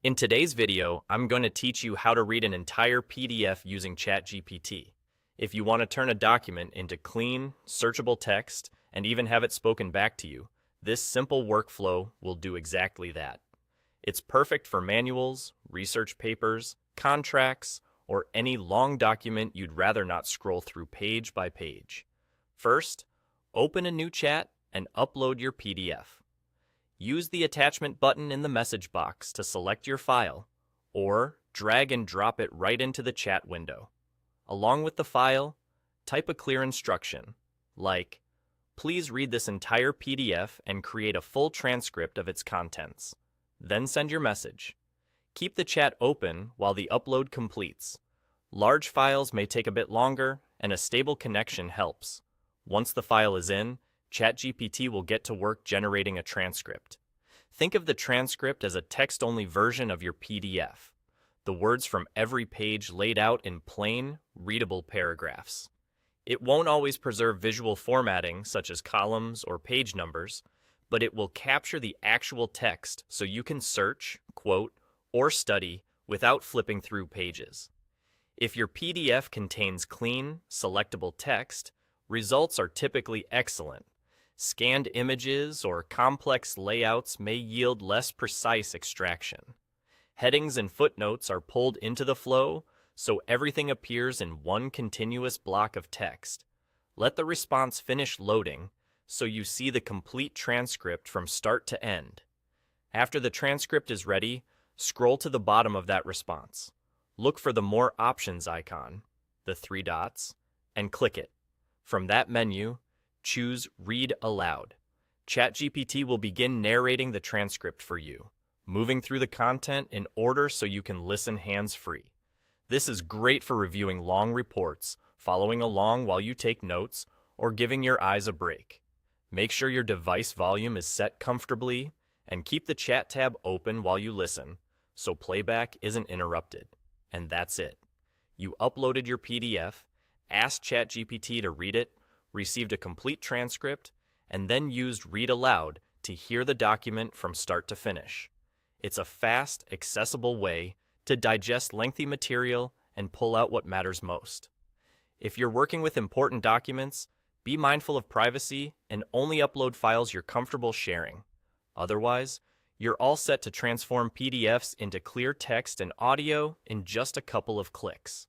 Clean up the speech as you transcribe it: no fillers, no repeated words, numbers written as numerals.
In today's video, I'm going to teach you how to read an entire PDF using ChatGPT. If you want to turn a document into clean, searchable text and even have it spoken back to you, this simple workflow will do exactly that. It's perfect for manuals, research papers, contracts, or any long document you'd rather not scroll through page by page. First, open a new chat and upload your PDF. Use the attachment button in the message box to select your file, or drag and drop it right into the chat window. Along with the file, type a clear instruction, like, "Please read this entire PDF and create a full transcript of its contents." Then send your message. Keep the chat open while the upload completes. Large files may take a bit longer, and a stable connection helps. Once the file is in, ChatGPT will get to work generating a transcript. Think of the transcript as a text-only version of your PDF, the words from every page laid out in plain, readable paragraphs. It won't always preserve visual formatting such as columns or page numbers, but it will capture the actual text so you can search, quote, or study without flipping through pages. If your PDF contains clean, selectable text, results are typically excellent. Scanned images or complex layouts may yield less precise extraction. Headings and footnotes are pulled into the flow, so everything appears in one continuous block of text. Let the response finish loading, so you see the complete transcript from start to end. After the transcript is ready, scroll to the bottom of that response. Look for the More Options icon, the three dots, and click it. From that menu, choose Read Aloud. ChatGPT will begin narrating the transcript for you, moving through the content in order so you can listen hands-free. This is great for reviewing long reports, following along while you take notes, or giving your eyes a break. Make sure your device volume is set comfortably, and keep the chat tab open while you listen, so playback isn't interrupted. And that's it. You uploaded your PDF, asked ChatGPT to read it, received a complete transcript, and then used Read Aloud to hear the document from start to finish. It's a fast, accessible way to digest lengthy material and pull out what matters most. If you're working with important documents, be mindful of privacy and only upload files you're comfortable sharing. Otherwise, you're all set to transform PDFs into clear text and audio in just a couple of clicks.